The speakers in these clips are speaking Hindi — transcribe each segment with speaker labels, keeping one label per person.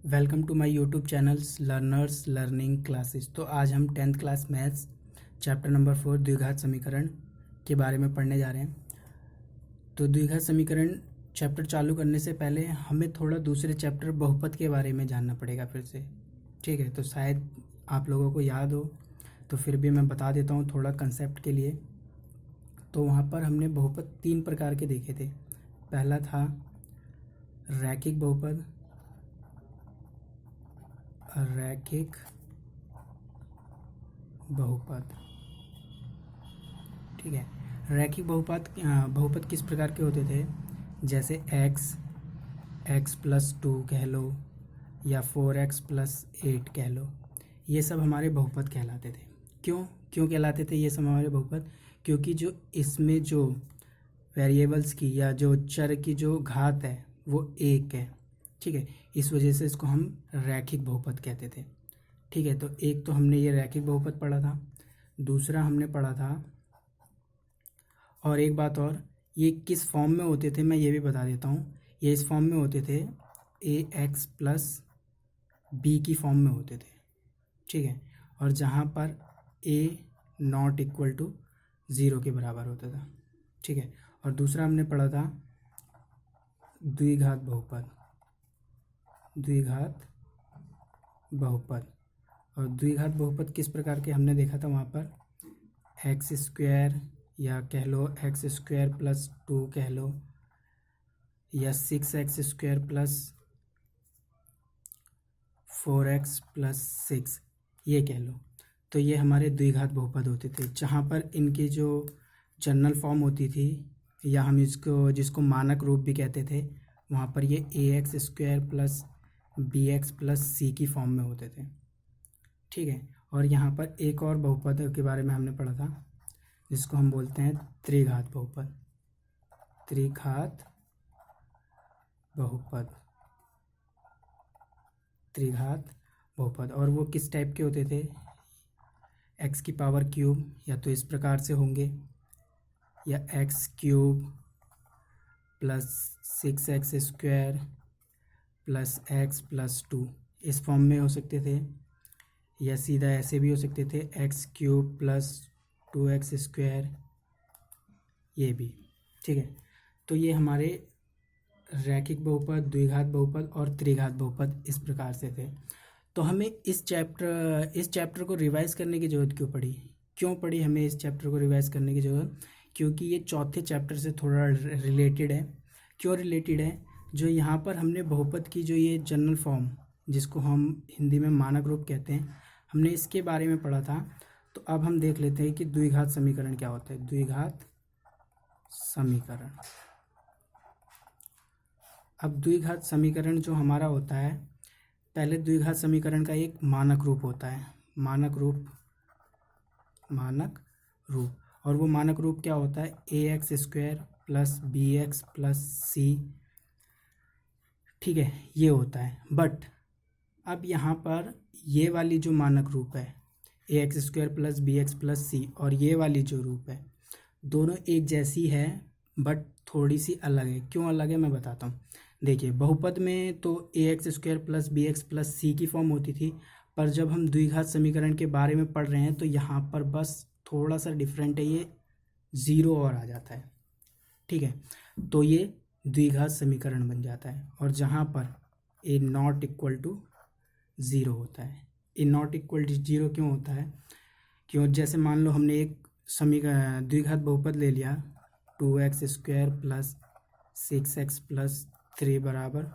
Speaker 1: Welcome to my YouTube channels learners learning classes. तो आज हम 10th class maths chapter number 4 द्विघात समीकरण के बारे में पढ़ने जा रहे हैं। तो द्विघात समीकरण चैप्टर चालू करने से पहले हमें थोड़ा दूसरे चैप्टर बहुपद के बारे में जानना पड़ेगा फिर से। ठीक है, तो शायद आप लोगों को याद हो, तो फिर भी मैं बता देता हूँ थोड़ा कंसेप्ट के लिए। तो वहाँ पर हमने बहुपद 3 प्रकार के देखे थे। पहला था रैखिक बहुपद, रैखिक बहुपद। ठीक है, रैखिक बहुपद किस प्रकार के होते थे? जैसे x प्लस 2 कह लो या 4x प्लस 8 कह लो, ये सब हमारे बहुपद कहलाते थे। क्यों क्यों कहलाते थे ये सब हमारे बहुपद? क्योंकि जो इसमें जो वेरिएबल्स की या जो चर की जो घात है वो 1 है। ठीक है, इस वजह से इसको हम रैखिक बहुपद कहते थे। ठीक है, तो एक तो हमने ये रैखिक बहुपद पढ़ा था। दूसरा हमने पढ़ा था, और एक बात और, ये किस फॉर्म में होते थे मैं ये भी बता देता हूँ। ये इस फॉर्म में होते थे, ax प्लस बी की फॉर्म में होते थे। ठीक है, और जहाँ पर a नॉट इक्वल टू 0 के बराबर होता था। ठीक है, और दूसरा हमने पढ़ा था द्विघात बहुपद। द्विघात बहुपद, और द्विघात बहुपद किस प्रकार के हमने देखा था? वहाँ पर एक्स स्क्वायर या कह लो एक्स स्क्वायर प्लस 2 कह लो, या 6x square plus 4x plus 6 ये कह लो। तो ये हमारे द्विघात बहुपद होते थे, जहाँ पर इनकी जो जनरल फॉर्म होती थी, या हम जिसको मानक रूप भी कहते थे, वहाँ पर ये ax square plus bx plus c की फॉर्म में होते थे। ठीक है, और यहाँ पर एक और बहुपद के बारे में हमने पढ़ा था, जिसको हम बोलते हैं त्रिघात बहुपद। त्रिघात बहुपद, त्रिघात बहुपद। और वो किस टाइप के होते थे? एक्स की पावर क्यूब, या तो इस प्रकार से होंगे, या x cube plus 6x square plus x plus 2 इस फॉर्म में हो सकते थे, या सीधा ऐसे भी हो सकते थे, x cube plus 2x square, ये भी। ठीक है, तो ये हमारे रैखिक बहुपद, द्विघात बहुपद और त्रिघात बहुपद इस प्रकार से थे। तो हमें इस चैप्टर को रिवाइज करने की ज़रूरत क्यों पड़ी हमें इस चैप्टर को रिवाइज करने की ज़रूरत? क्योंकि ये चौथे चैप्टर से थोड़ा रिलेटेड है। क्यों रिलेटेड है? जो यहाँ पर हमने बहुपद की जो ये जनरल फॉर्म, जिसको हम हिंदी में मानक रूप कहते हैं, हमने इसके बारे में पढ़ा था। तो अब हम देख लेते हैं कि द्विघात समीकरण क्या होता है। द्विघात समीकरण, अब द्विघात समीकरण जो हमारा होता है, पहले द्विघात समीकरण का एक मानक रूप होता है। मानक रूप, और वो मानक रूप क्या होता है? ax square plus B X plus C. ठीक है, ये होता है। बट अब यहाँ पर ये वाली जो मानक रूप है ax square plus B X plus C, और ये वाली जो रूप है, दोनों एक जैसी है बट थोड़ी सी अलग है। क्यों अलग है मैं बताता हूँ। देखिए, बहुपद में तो ax square plus B X plus C की फॉर्म होती थी, पर जब हम द्विघात समीकरण के बारे में पढ़ रहे हैं तो यहाँ पर बस थोड़ा सा डिफरेंट है, ये 0 और आ जाता है। ठीक है, तो ये द्विघात समीकरण बन जाता है। और जहाँ पर a नॉट इक्वल टू 0 होता है। a नॉट इक्वल टू 0 क्यों होता है? क्यों, जैसे मान लो हमने एक द्विघात बहुपद ले लिया, 2x square plus 6x plus 3 बराबर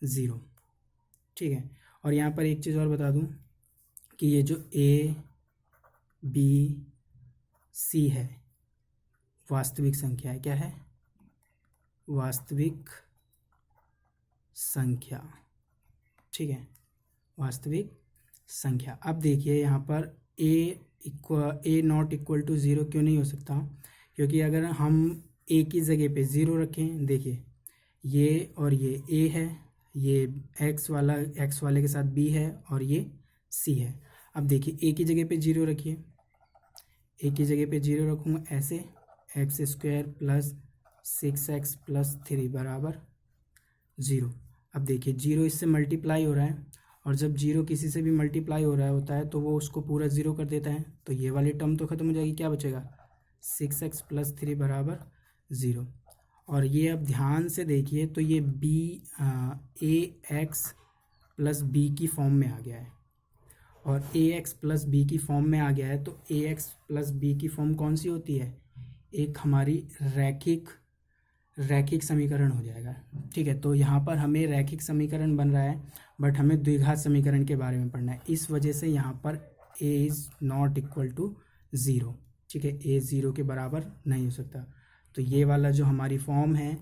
Speaker 1: 0। ठीक है, और यहाँ पर एक चीज़ और बता दूँ कि ये जो a b c है वास्तविक संख्या है। क्या है? वास्तविक संख्या। ठीक है, वास्तविक संख्या। अब देखिए यहाँ पर a नॉट इक्वल टू 0 क्यों नहीं हो सकता? क्योंकि अगर हम a की जगह पे 0 रखें, देखिए ये और ये a है, ये x वाले के साथ b है, और ये c है। अब देखिए a की जगह पे 0 रखिए, a की जगह पे 0 रखूँगा ऐसे, x square plus 6x plus 3 बराबर 0। अब देखिए 0 इससे मल्टीप्लाई हो रहा है, और जब 0 किसी से भी मल्टीप्लाई हो रहा होता है तो वो उसको पूरा 0 कर देता है, तो ये वाली टर्म तो ख़त्म हो जाएगी, क्या बचेगा 6x + 3 बराबर 0। और ये अब ध्यान से देखिए तो ये ax + b की फॉर्म में आ गया है, और ax + b की फॉर्म में आ गया है, तो ax + b की फॉर्म कौन सी होती है, एक हमारी रैखिक समीकरण हो जाएगा। ठीक है, तो यहाँ पर हमें रैखिक समीकरण बन रहा है, बट हमें द्विघात समीकरण के बारे में पढ़ना है, इस वजह से यहाँ पर a is not equal to 0। ठीक है, a 0 के बराबर नहीं हो सकता, तो ये वाला जो हमारी फॉर्म है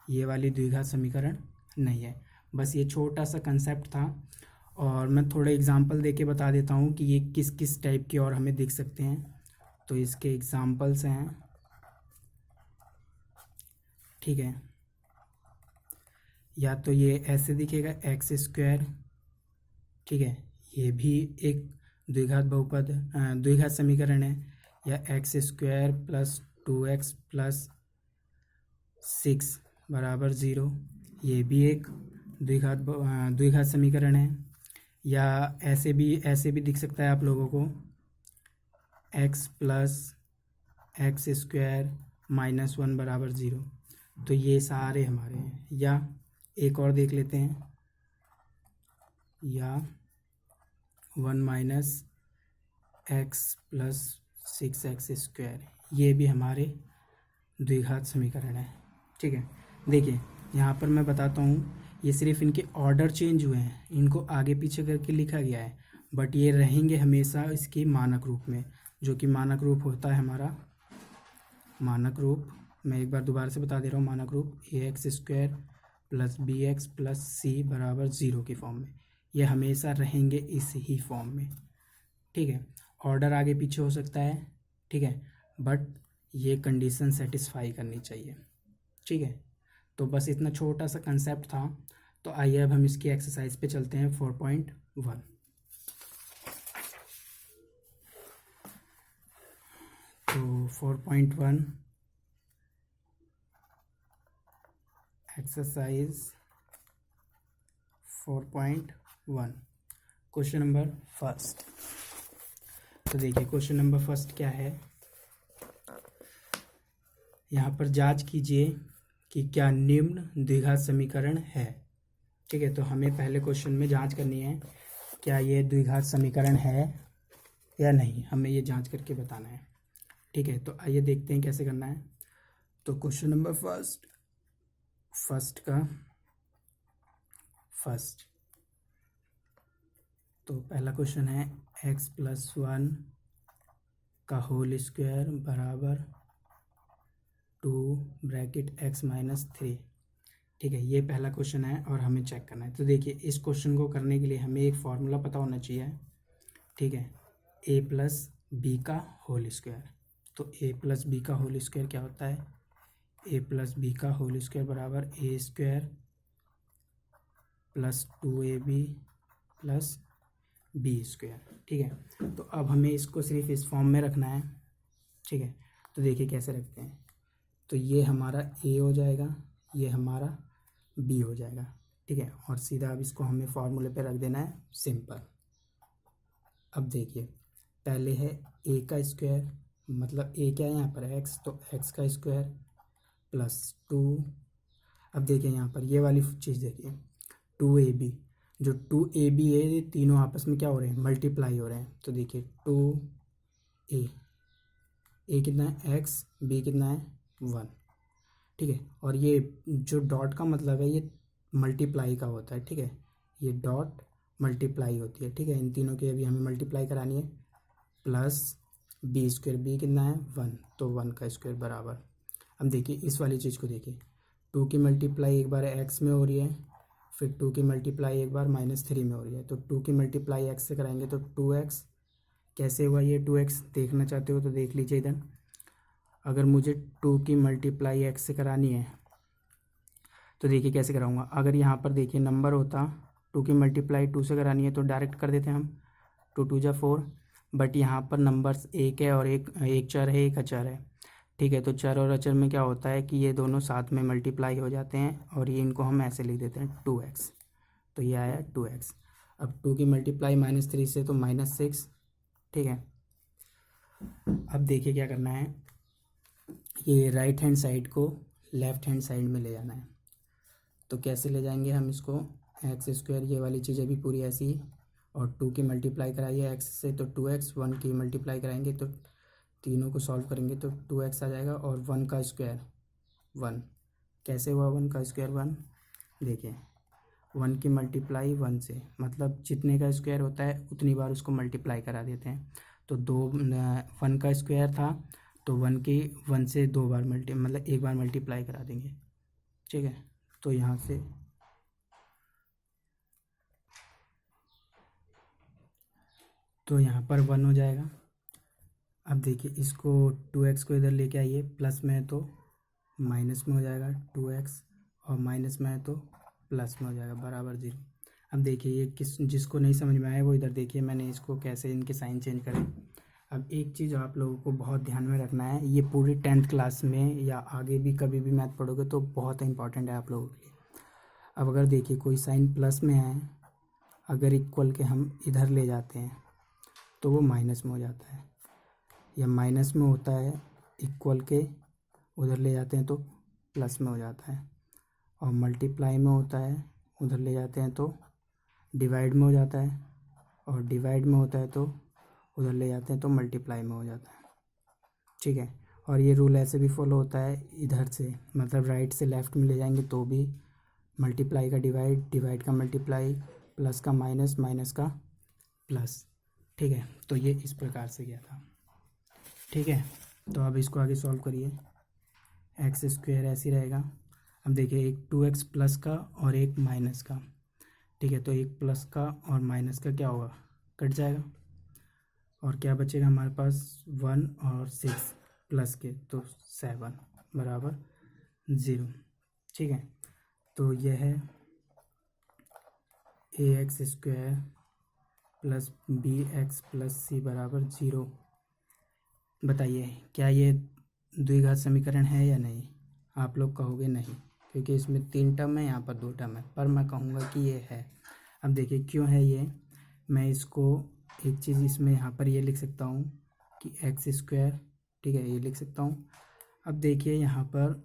Speaker 1: ये वाली द्विघात समीकरण नहीं है। बस ये छोटा सा कंसेप्ट था, और मैं थोड़े एग्जांपल देके बता देता हूँ कि ये किस किस टाइप की और हमें दिख सकते हैं। तो इसके एग्जांपल्स हैं, ठीक है, या तो ये ऐसे दिखेगा x², ठीक है, ये भी एक द्विघात समीकरण है, या x² + 2x + 6 बराबर 0, ये भी एक द्विघात समीकरण है। या ऐसे भी दिख सकता है आप लोगों को, x + x² - 1 बराबर 0, तो ये सारे हमारे हैं। या एक और देख लेते हैं, या 1 - x + 6x², ये भी हमारे द्विघात समीकरण है। ठीक है, देखिए यहाँ पर मैं बताता हूँ, ये सिर्फ इनके ऑर्डर चेंज हुए हैं, इनको आगे पीछे करके लिखा गया है, बट ये रहेंगे हमेशा इसके मानक रूप में, जो कि मानक रूप होता है हमारा, मानक रूप मैं एक बार दोबारा से बता दे रहा हूँ, मानक रूप ax² + bx + c बराबर 0 की फॉर्म में, ये हमेशा रहेंगे इस ही फॉर्म में। ठीक है, ऑर्डर आगे पीछे हो सकता है, ठीक है, बट ये कंडीशन सेटिस्फाई करनी चाहिए। ठीक है, तो बस इतना छोटा सा कंसेप्ट था। तो आइए अब हम इसकी एक्सरसाइज पे चलते हैं 4.1। तो 4.1 एक्सरसाइज 4.1 क्वेश्चन नंबर फर्स्ट। तो देखिए क्वेश्चन नंबर फर्स्ट क्या है, यहाँ पर जांच कीजिए कि क्या निम्न द्विघात समीकरण है। ठीक है, तो हमें पहले क्वेश्चन में जांच करनी है क्या ये द्विघात समीकरण है या नहीं, हमें ये जांच करके बताना है। ठीक है, तो आइए देखते हैं कैसे करना है। तो क्वेश्चन नंबर फर्स्ट तो पहला क्वेश्चन है x + 1 का होल स्क्वायर बराबर 2 ब्रैकेट x - 3। ठीक है, ये पहला क्वेश्चन है और हमें चेक करना है। तो देखिए इस क्वेश्चन को करने के लिए हमें एक फॉर्मूला पता होना चाहिए। ठीक है, a + b का होल स्क्वायर। तो a + b का होल स्क्वायर क्या होता है, a + b का होल स्क्वायर बराबर a² + 2ab + b²। ठीक है, तो अब हमें इसको सिर्फ इस फॉर्म में रखना है। ठीक है, तो देखिए कैसे रखते हैं, तो ये हमारा a हो जाएगा, ये हमारा b हो जाएगा। ठीक है, और सीधा अब इसको हमें फॉर्मूले पे रख देना है, सिंपल। अब देखिए पहले है a का स्क्वायर, मतलब a क्या है यहाँ पर x, तो x का स्क्वायर + 2। अब देखिए यहाँ पर ये वाली चीज़ देखिए 2ab, जो 2ab है ये तीनों आपस में क्या हो रहे हैं, मल्टीप्लाई हो रहे हैं। तो देखिए 2a, a कितना है x, b कितना है 1। ठीक है, और ये जो डॉट का मतलब है ये मल्टीप्लाई का होता है। ठीक है, ये डॉट मल्टीप्लाई होती है। ठीक है, इन तीनों की अभी हमें मल्टीप्लाई करानी है, + b², b कितना है 1, तो 1 का स्क्वायर बराबर। अब देखिए इस वाली चीज़ को देखिए, 2 की मल्टीप्लाई एक बार x में हो रही है, फिर 2 की मल्टीप्लाई एक बार -3 में हो रही है। तो 2 की मल्टीप्लाई x से कराएंगे तो 2x, कैसे हुआ ये 2x, देखना चाहते हो तो देख लीजिए इधर। अगर मुझे 2 की मल्टीप्लाई x से करानी है तो देखिए कैसे कराऊंगा। अगर यहाँ पर देखिए नंबर होता, 2 की मल्टीप्लाई 2 से करानी है तो डायरेक्ट कर देते हैं हम, 2 × 2 = 4, बट यहाँ पर नंबर्स एक है और एक चर है, एक अचर है, ठीक है। तो चर और अचर में क्या होता है कि ये दोनों साथ में मल्टीप्लाई हो जाते हैं और ये इनको हम ऐसे लिख देते हैं 2x। तो ये आया 2x। अब 2 की मल्टीप्लाई -3 से तो -6। ठीक है। अब देखिए क्या करना है, ये राइट हैंड साइड को लेफ्ट हैंड साइड में ले जाना है। तो कैसे ले जाएंगे हम इसको, x², ये वाली चीज़ अभी पूरी ऐसी, और 2 की मल्टीप्लाई कराइए x से तो 2x, 1 की मल्टीप्लाई कराएंगे तो तीनों को सॉल्व करेंगे तो 2x आ जाएगा, और 1 का स्क्वायर 1। कैसे हुआ 1 का स्क्वायर 1? देखिए 1 की मल्टीप्लाई 1 से, मतलब जितने का स्क्वायर होता है उतनी बार उसको मल्टीप्लाई करा देते हैं। तो 1 का स्क्वायर था तो 1 से 2 बार मतलब एक बार मल्टीप्लाई करा देंगे। ठीक है। तो यहाँ से तो यहाँ पर 1 हो जाएगा। अब देखिए इसको 2x को इधर लेके आइए, प्लस में है तो माइनस में हो जाएगा 2x, और माइनस में है तो प्लस में हो जाएगा बराबर 0। अब देखिए ये जिसको नहीं समझ में आया वो इधर देखिए मैंने इसको कैसे इनके साइन चेंज करें। अब एक चीज़ आप लोगों को बहुत ध्यान में रखना है, ये पूरी 10th क्लास में या आगे भी कभी भी मैथ पढ़ोगे तो बहुत इंपॉर्टेंट है आप लोगों के लिए। अब अगर देखिए कोई साइन प्लस में है, अगर इक्वल के हम इधर ले जाते हैं तो वो माइनस में हो जाता है, या माइनस में होता है इक्वल के उधर ले जाते हैं तो प्लस में हो जाता है, और मल्टीप्लाई में होता है उधर ले जाते हैं तो डिवाइड में हो जाता है, और डिवाइड में होता है तो उधर ले जाते हैं तो मल्टीप्लाई में हो जाता है। ठीक है। और ये रूल ऐसे भी फॉलो होता है इधर से, मतलब राइट से लेफ़्ट में ले जाएंगे तो भी मल्टीप्लाई का डिवाइड, डिवाइड का मल्टीप्लाई, प्लस का माइनस, माइनस का प्लस। ठीक है। तो ये इस प्रकार से गया था। ठीक है। तो अब इसको आगे सॉल्व करिए, x² ऐसे रहेगा। अब देखिए एक 2x प्लस का और एक माइनस का। ठीक है। तो एक प्लस का और माइनस का क्या होगा, कट जाएगा, और क्या बचेगा हमारे पास 1 और 6 प्लस के तो 7 बराबर 0। ठीक है। तो यह है ax² plus bx plus c बराबर 0। बताइए क्या ये द्विघात समीकरण है या नहीं? आप लोग कहोगे नहीं, क्योंकि इसमें 3 टर्म है, यहाँ पर 2 टर्म है, पर मैं कहूँगा कि ये है। अब देखिए क्यों है ये, मैं इसको एक चीज़ इसमें यहाँ पर ये लिख सकता हूँ कि x²। ठीक है, ये लिख सकता हूँ। अब देखिए यहाँ पर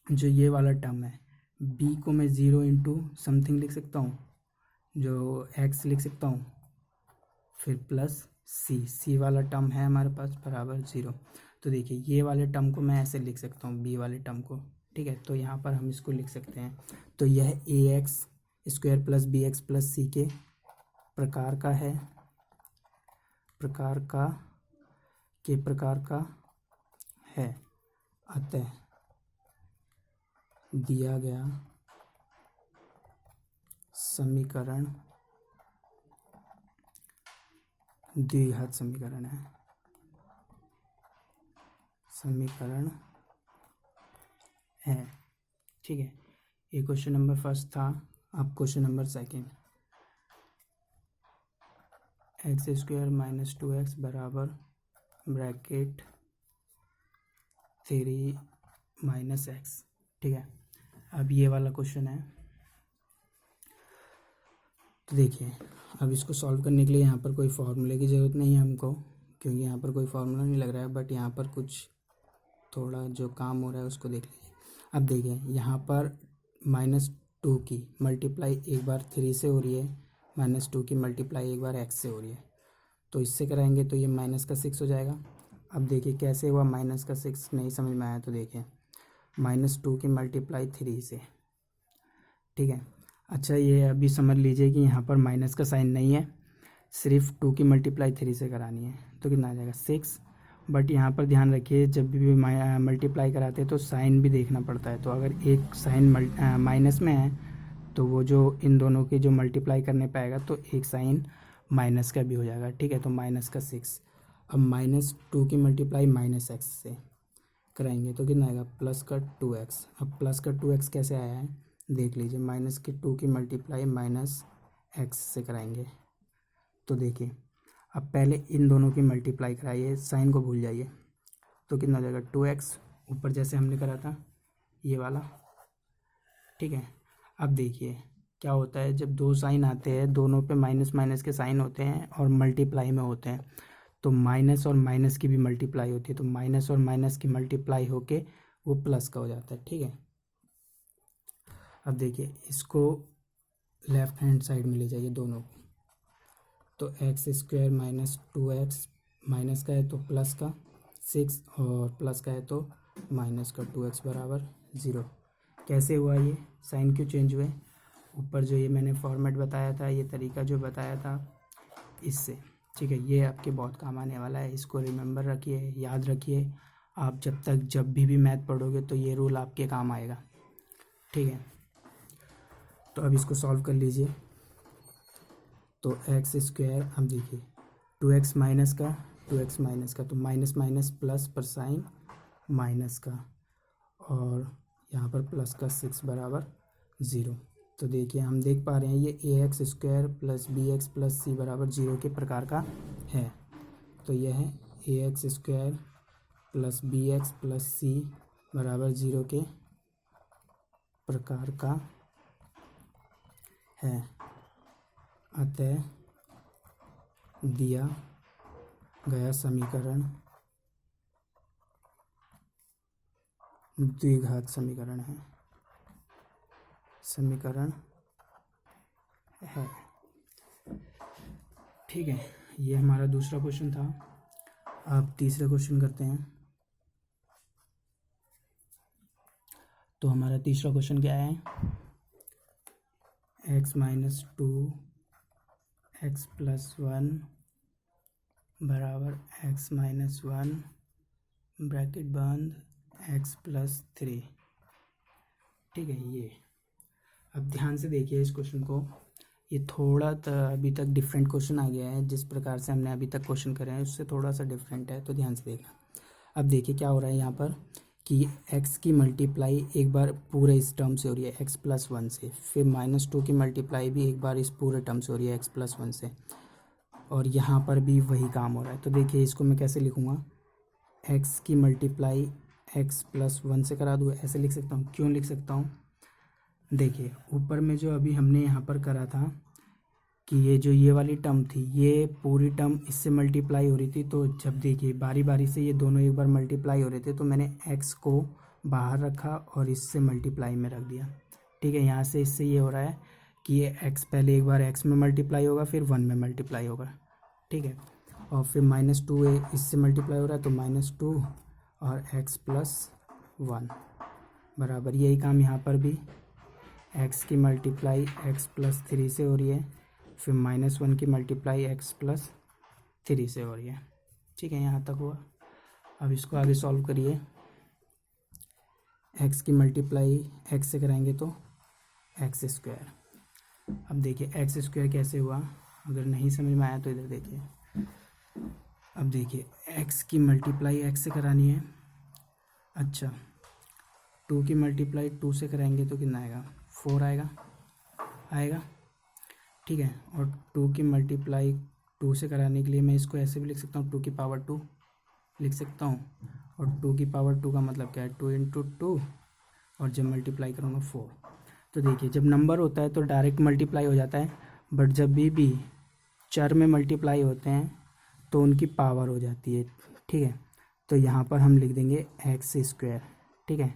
Speaker 1: जो ये वाला टर्म है b को मैं 0 इंटू समथिंग लिख सकता हूँ, जो x लिख सकता हूँ, फिर प्लस c वाला टर्म है हमारे पास बराबर 0। तो देखिए ये वाले टर्म को मैं ऐसे लिख सकता हूँ, b वाले टर्म को। ठीक है। तो यहाँ पर हम इसको लिख सकते हैं, तो यह ax² plus bx plus c के प्रकार का है, प्रकार का है। अतः दिया गया समीकरण द्विघात समीकरण है, ठीक है। ये क्वेश्चन नंबर फर्स्ट था। अब question number second, x² minus 2x बराबर ब्रैकेट 3 माइनस x। ठीक है। अब ये वाला क्वेश्चन है। तो देखिए अब इसको सॉल्व करने के लिए यहाँ पर कोई फार्मूले की ज़रूरत नहीं है हमको, क्योंकि यहाँ पर कोई फार्मूला नहीं लग रहा है, बट यहाँ पर कुछ थोड़ा जो काम हो रहा है उसको देख लीजिए। अब देखिए यहाँ पर -2 की मल्टीप्लाई एक बार 3 से हो रही है, -2 की मल्टीप्लाई एक बार x से हो रही है, तो इससे कराएंगे तो ये -6 हो जाएगा। अब देखिए कैसे हुआ -6, नहीं समझ में आया तो देखिए -2 की मल्टीप्लाई 3 से। ठीक है। अच्छा ये अभी समझ लीजिए कि यहाँ पर माइनस का साइन नहीं है, सिर्फ 2 की मल्टीप्लाई 3 से करानी है, तो कितना आ जाएगा 6। बट यहाँ पर ध्यान रखिए जब भी मल्टीप्लाई कराते हैं तो साइन भी देखना पड़ता है, तो अगर एक साइन माइनस में है तो वो जो इन दोनों के जो मल्टीप्लाई करने पाएगा तो एक साइन माइनस का भी हो जाएगा। ठीक है। तो -6। अब -2 की मल्टीप्लाई -x से कराएंगे तो कितना आएगा +2x। अब +2x कैसे आया है देख लीजिए, -2 की मल्टीप्लाई -x से कराएंगे तो देखिए अब पहले इन दोनों की मल्टीप्लाई कराइए, साइन को भूल जाइए, तो कितना हो जाएगा 2x, ऊपर जैसे हमने करा था ये वाला, ठीक है। अब देखिए क्या होता है, जब दो साइन आते हैं दोनों पे माइनस माइनस के साइन होते हैं और मल्टीप्लाई में होते हैं, तो माइनस और माइनस की भी मल्टीप्लाई होती है, तो माइनस और माइनस की मल्टीप्लाई होके वो प्लस का हो जाता है, ठीक है। अब देखिए इसको लेफ्ट हैंड साइड में ले जाइए दोनों को, तो x square minus 2x, minus का है तो प्लस का 6 और प्लस का है तो माइनस का 2x बराबर 0। कैसे हुआ ये, साइन क्यों चेंज हुए, ऊपर जो ये मैंने फॉर्मेट बताया था, ये तरीका जो बताया था इससे, ठीक है। ये आपके बहुत काम आने वाला है, इसको रिमेंबर रखिए, याद रखिए। आप जब भी मैथ पढ़ोगे तो ये रूल आपके काम आएगा, ठीक है। तो अब इसको सॉल्व कर लीजिए। तो एक्स स्क्वायर, अब देखिए 2x माइनस का, 2x माइनस का, तो माइनस माइनस प्लस पर साइन माइनस का, और यहाँ पर प्लस का 6 बराबर 0। तो देखिए हम देख पा रहे हैं ये A X square plus B X plus C बराबर 0 के प्रकार का है। तो यह है A X square plus B X plus C बराबर 0 के प्रकार का है, अतः दिया गया समीकरण द्विघात समीकरण है, ठीक है। ये हमारा दूसरा क्वेश्चन था। अब तीसरा क्वेश्चन करते हैं। तो हमारा तीसरा क्वेश्चन क्या है, x माइनस 2 एक्स प्लस 1 बराबर x माइनस 1 ब्रैकेट बंद x प्लस 3, ठीक है। ये अब ध्यान से देखिए इस क्वेश्चन को, ये थोड़ा अभी तक डिफरेंट क्वेश्चन आ गया है, जिस प्रकार से हमने अभी तक क्वेश्चन करे हैं उससे थोड़ा सा डिफरेंट है, तो ध्यान से देखना। अब देखिए क्या हो रहा है यहाँ पर कि x की मल्टीप्लाई एक बार पूरे इस टर्म से हो रही है x प्लस 1 से, फिर माइनस 2 की मल्टीप्लाई भी एक बार इस पूरे टर्म से हो रही है x प्लस 1 से, और यहाँ पर भी वही काम हो रहा है। तो देखिए इसको मैं कैसे लिखूँगा, x की मल्टीप्लाई x प्लस 1 से करा दूँ, ऐसे लिख सकता हूँ। क्यों लिख सकता हूँ, देखिए ऊपर में जो अभी हमने यहाँ पर करा था कि ये जो ये वाली टर्म थी, ये पूरी टर्म इससे मल्टीप्लाई हो रही थी, तो जब देखिए बारी बारी से ये दोनों एक बार मल्टीप्लाई हो रहे थे, तो मैंने x को बाहर रखा और इससे मल्टीप्लाई में रख दिया, ठीक है। यहाँ से इससे ये हो रहा है कि ये x पहले एक बार x में मल्टीप्लाई होगा फिर 1 में मल्टीप्लाई होगा, ठीक है। और फिर माइनस 2 इससे मल्टीप्लाई हो रहा है, तो माइनस 2 और x प्लस 1 बराबर, यही काम यहाँ पर भी x की मल्टीप्लाई x प्लस 3 से हो रही है, फिर माइनस 1 की मल्टीप्लाई x प्लस 3 से हो रही है, ठीक है। यहाँ तक हुआ। अब इसको आगे सॉल्व करिए, x की मल्टीप्लाई x से कराएंगे तो एक्स स्क्वायर। अब देखिए एक्स स्क्वायर कैसे हुआ, अगर नहीं समझ में आया तो इधर देखिए। अब देखिए x की मल्टीप्लाई x से करानी है, अच्छा 2 की मल्टीप्लाई 2 से कराएंगे तो कितना आएगा, 4 आएगा, ठीक है। और 2 की मल्टीप्लाई 2 से कराने के लिए मैं इसको ऐसे भी लिख सकता हूँ, 2 की पावर 2 लिख सकता हूँ, और 2 की पावर 2 का मतलब क्या है, 2 इंटू 2, और जब मल्टीप्लाई करूँगा 4। तो देखिए जब नंबर होता है तो डायरेक्ट मल्टीप्लाई हो जाता है, बट जब भी चर में मल्टीप्लाई होते हैं तो उनकी पावर हो जाती है, ठीक है। तो यहाँ पर हम लिख देंगे एक्स स्क्वायर, ठीक है।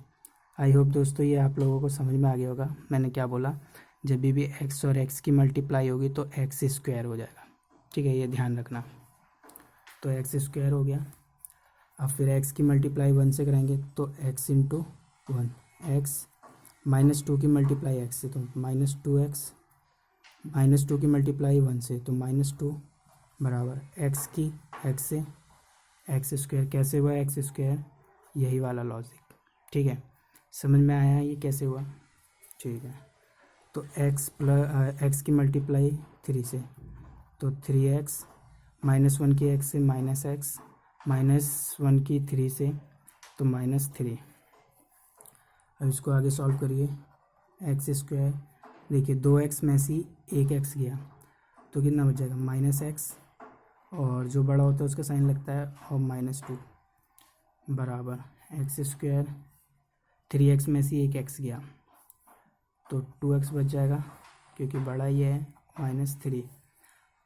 Speaker 1: आई होप दोस्तों ये आप लोगों को समझ में आ गया होगा मैंने क्या बोला। जब भी एक्स और एक्स की मल्टीप्लाई होगी तो एक्स स्क्वायर हो जाएगा, ठीक है, ये ध्यान रखना। तो एक्स स्क्वायर हो गया। अब फिर एक्स की मल्टीप्लाई 1 से कराएंगे तो एक्स इंटू 1, एक्स माइनस 2 की मल्टीप्लाई एक्स से तो माइनस 2x, माइनस 2 की मल्टीप्लाई 1 से तो माइनस 2 बराबर एक्स की एक्स से एक्स स्क्वायर। कैसे हुआ एक्स स्क्वायर, यही वाला लॉजिक, ठीक है। समझ में आया ये कैसे हुआ, ठीक है। तो x प्लस एक्स की मल्टीप्लाई 3 से तो 3x, माइनस 1 की x से माइनस एक्स, माइनस 1 की 3 से तो माइनस 3। अब इसको आगे सॉल्व करिए, एक्स स्क्वायर, देखिए 2x में से 1x गया तो कितना बच जाएगा, माइनस एक्स, और जो बड़ा होता है उसका साइन लगता है और माइनस 2, बराबर एक्स स्क्वायर, 3x में से एक x गया तो 2x बच जाएगा क्योंकि बड़ा ये है, -3।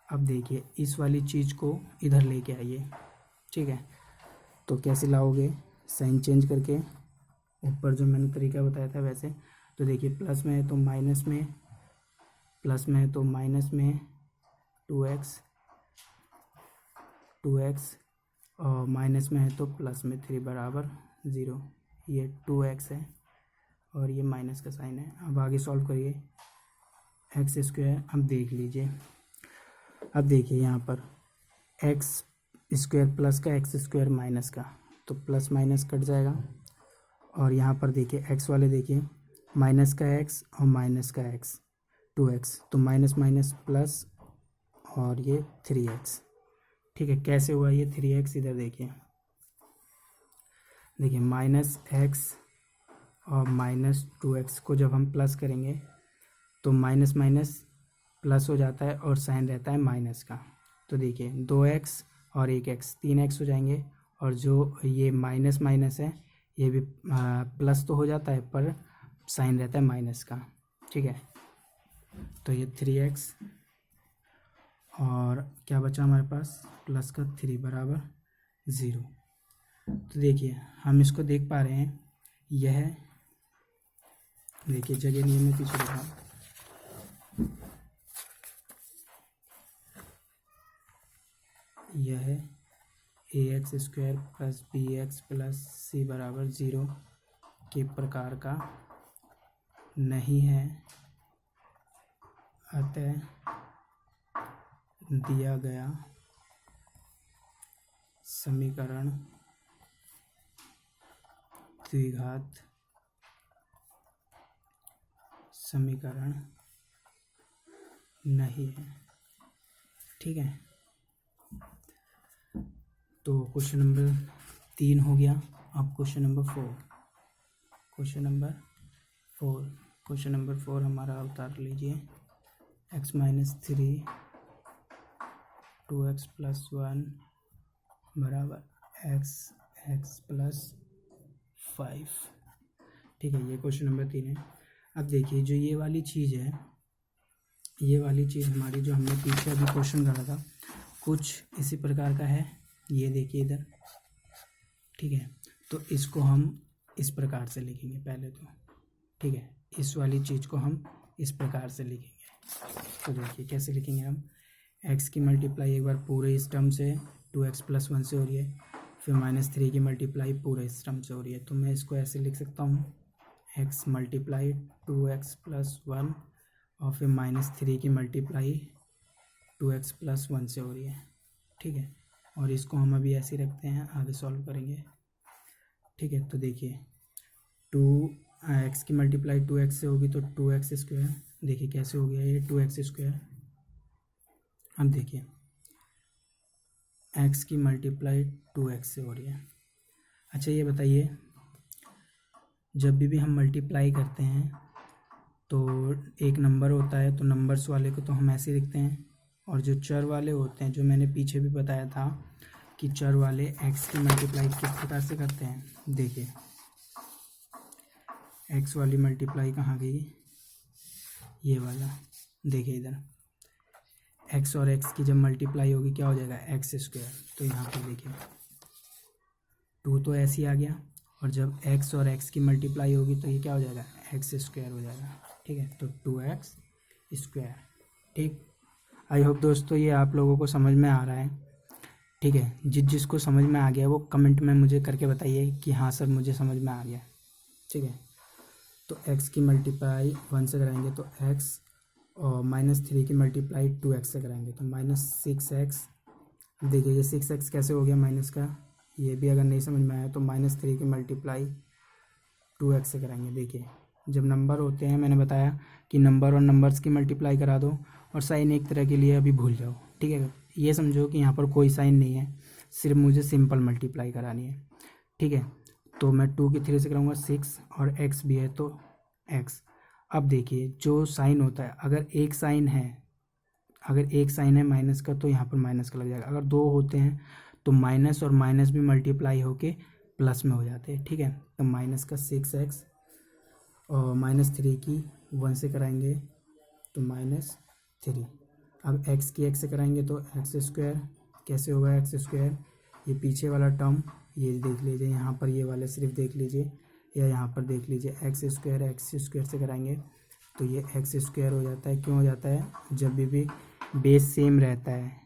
Speaker 1: अब देखिए इस वाली चीज़ को इधर लेके आइए, ठीक है। तो कैसे लाओगे, साइन चेंज करके, ऊपर जो मैंने तरीका बताया था वैसे। तो देखिए प्लस में है तो माइनस में, प्लस में है तो माइनस में 2x और माइनस में है तो प्लस में 3 बराबर 0। ये 2x है और ये माइनस का साइन है। अब आगे सॉल्व करिए, एक्स स्क्वायर। अब देख लीजिए, अब देखिए यहाँ पर एक्स स्क्वायर प्लस का, एक्स स्क्वायर माइनस का, तो प्लस माइनस कट जाएगा। और यहाँ पर देखिए एक्स वाले देखिए, माइनस का एक्स और माइनस का एक्स, 2x, तो माइनस माइनस प्लस और ये 3x, ठीक है। कैसे हुआ ये 3x, इधर देखिए, देखिए -x और -2x को जब हम प्लस करेंगे तो माइनस माइनस प्लस हो जाता है और साइन रहता है माइनस का। तो देखिए 2x और 1x, 3x हो जाएंगे। और जो ये माइनस माइनस है ये भी प्लस तो हो जाता है पर साइन रहता है माइनस का, ठीक है। तो ये 3x और क्या बचा हमारे पास, प्लस का 3 बराबर 0। तो देखिए हम इसको देख पा रहे हैं, यह देखिए जगह नियम में पीछे देखा, यह ax square plus bx plus c बराबर 0 के प्रकार का नहीं है, अतः दिया गया समीकरण द्विघात समीकरण नहीं है, ठीक है। तो क्वेश्चन नंबर 3 हो गया। अब क्वेश्चन नंबर 4, क्वेश्चन नंबर 4 हमारा उतार लीजिए, x - 3 2x + 1 बराबर x + 5, ठीक है। ये क्वेश्चन नंबर 3 है। अब देखिए जो ये वाली चीज़ है, ये वाली चीज़ हमारी जो हमने पीछे अभी क्वेश्चन करा था कुछ इसी प्रकार का है, ये देखिए इधर, ठीक है। तो इसको हम इस प्रकार से लिखेंगे पहले तो, ठीक है। इस वाली चीज़ को हम इस प्रकार से लिखेंगे। तो देखिए कैसे लिखेंगे हम, x की मल्टीप्लाई एक बार पूरे इस टर्म से 2x + 1 से हो रही है, फिर -3 की मल्टीप्लाई पूरे इस टर्म से हो रही है। तो मैं इसको ऐसे लिख सकता हूँ, x × 2x + 1 और फिर -3 की मल्टीप्लाई 2x + 1 से हो रही है, ठीक है। और इसको हम अभी ऐसे ही रखते हैं, आगे सॉल्व करेंगे, ठीक है। तो देखिए 2x की मल्टीप्लाई 2x से होगी तो 2x स्क्वायर, देखिए कैसे हो गया ये 2x स्क्वायर। अब देखिए x की मल्टीप्लाई 2x से हो रही है। अच्छा ये बताइए, जब भी हम मल्टीप्लाई करते हैं तो एक नंबर होता है, तो नंबर्स वाले को तो हम ऐसे लिखते हैं, और जो चर वाले होते हैं, जो मैंने पीछे भी बताया था कि चर वाले x की मल्टीप्लाई किस प्रकार से करते हैं, देखिए x वाली मल्टीप्लाई कहाँ गई, ये वाला, देखिए इधर x और x की जब मल्टीप्लाई होगी क्या हो जाएगा, x स्क्वायर। तो यहाँ पर देखिए 2 तो ऐसे ही आ गया, और जब x और x की मल्टीप्लाई होगी तो ये क्या हो जाएगा, x स्क्वायर हो जाएगा, ठीक है। तो 2x स्क्वायर, ठीक। आई होप दोस्तों ये आप लोगों को समझ में आ रहा है, ठीक है। जिसको समझ में आ गया वो कमेंट में मुझे करके बताइए कि हाँ सर मुझे समझ में आ गया, ठीक है। तो x की मल्टीप्लाई 1 से कराएंगे तो x, और -3 की मल्टीप्लाई 2x से कराएंगे तो -6x। देखिए ये 6x कैसे हो गया माइनस का, ये भी अगर नहीं समझ में आया तो -3 की मल्टीप्लाई 2x से कराएंगे। देखिए जब नंबर होते हैं, मैंने बताया कि नंबर और नंबर्स की मल्टीप्लाई करा दो, और साइन एक तरह के लिए अभी भूल जाओ, ठीक है। ये समझो कि यहाँ पर कोई साइन नहीं है, सिर्फ मुझे सिंपल मल्टीप्लाई करानी है, ठीक है। तो मैं 2 की 3 से कराऊंगा 6, और x भी है तो x। अब देखिए जो साइन होता है, अगर एक साइन है माइनस का तो यहाँ पर माइनस का लग जाएगा, अगर 2 होते हैं तो माइनस और माइनस भी मल्टीप्लाई होके प्लस में हो जाते हैं, ठीक है। तो माइनस का 6x और -3 की 1 से कराएंगे तो -3। अब x की x से कराएंगे तो x²। कैसे होगा x²? ये पीछे वाला टर्म ये देख लीजिए, यहाँ पर ये वाले सिर्फ देख लीजिए, या यहाँ पर देख लीजिए, x² से कराएंगे तो ये x² हो जाता है। क्यों हो जाता है? जब भी बेस सेम रहता है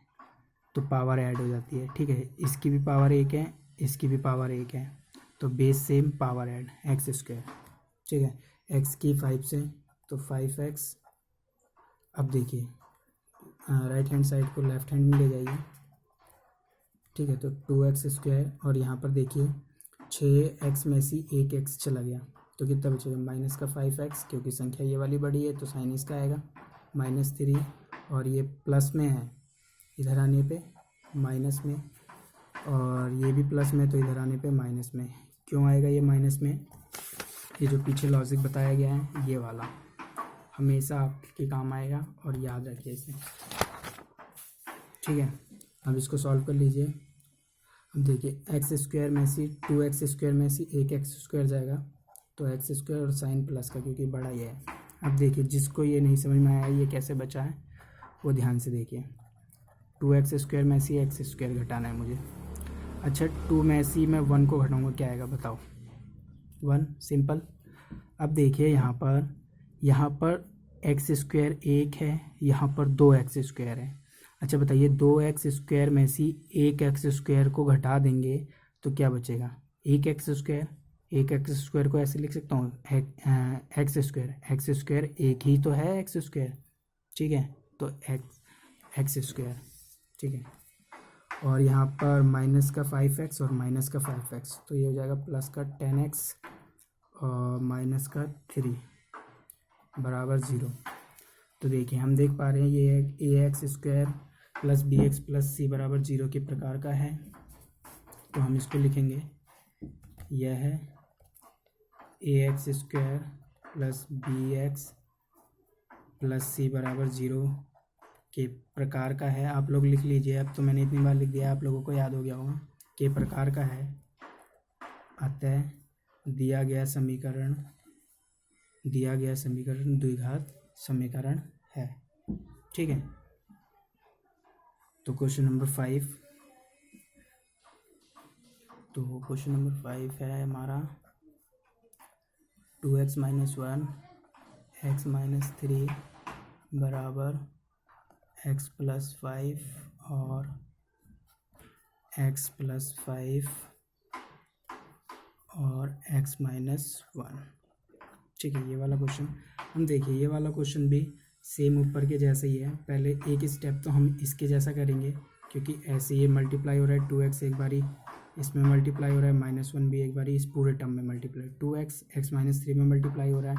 Speaker 1: तो पावर ऐड हो जाती है, ठीक है। इसकी भी पावर 1 है, इसकी भी पावर 1 है, तो base same power add x², ठीक है। x की 5 से तो 5x। अब देखिए राइट हैंड साइड को लेफ्ट हैंड में ले जाइए, ठीक है। तो 2x² और यहाँ पर देखिए 6x में से 1x चला गया तो कितना बचेगा? माइनस का 5x, क्योंकि संख्या ये वाली बड़ी है तो साइन इसका आएगा -3। और ये प्लस में है, इधर आने पे माइनस में, और ये भी प्लस में तो इधर आने पे माइनस में। क्यों आएगा ये माइनस में? ये जो पीछे लॉजिक बताया गया है ये वाला हमेशा आपके काम आएगा और याद रखिए इसे, ठीक है। अब इसको सॉल्व कर लीजिए। अब देखिए x² में से 2x² में से 1x² जाएगा तो x² और साइन प्लस का, क्योंकि बड़ा ये है। अब देखिए जिसको ये नहीं समझ में आया ये कैसे बचा है वो ध्यान से देखिए। 2x² में से x² घटाना है मुझे। अच्छा 2 में से मैं 1 को घटाऊंगा, क्या आएगा बताओ? 1, सिंपल। अब देखिए यहाँ पर x² 1 है, यहाँ पर 2x² है। अच्छा बताइए 2x² में से 1x² को घटा देंगे तो क्या बचेगा? 1x²। 1x² को ऐसे लिख सकता हूँ x² एक ही तो है x², ठीक है। तो x², ठीक है। और यहाँ पर माइनस का 5x और माइनस का 5x तो ये हो जाएगा प्लस का 10x और माइनस का 3 बराबर 0। तो देखिए हम देख पा रहे हैं ये ax² plus bx plus c बराबर 0 के प्रकार का है। तो हम इसको लिखेंगे, यह है ax² plus bx plus c बराबर 0 के प्रकार का है। आप लोग लिख लीजिए, अब तो मैंने इतनी बार लिख दिया आप लोगों को याद हो गया होगा के प्रकार का है। अतः दिया गया समीकरण द्विघात समीकरण है, ठीक है। तो क्वेश्चन नंबर 5 है हमारा 2x - 1 x - 3 बराबर x + 5 और x + 5 और x - 1, ठीक है। ये वाला क्वेश्चन हम देखिए, ये वाला क्वेश्चन भी सेम ऊपर के जैसा ही है। पहले एक स्टेप तो हम इसके जैसा करेंगे, क्योंकि ऐसे ये मल्टीप्लाई हो रहा है 2x एक बारी इसमें मल्टीप्लाई हो रहा है, -1 भी एक बारी इस पूरे टर्म में मल्टीप्लाई, 2x x - 3 में मल्टीप्लाई हो रहा है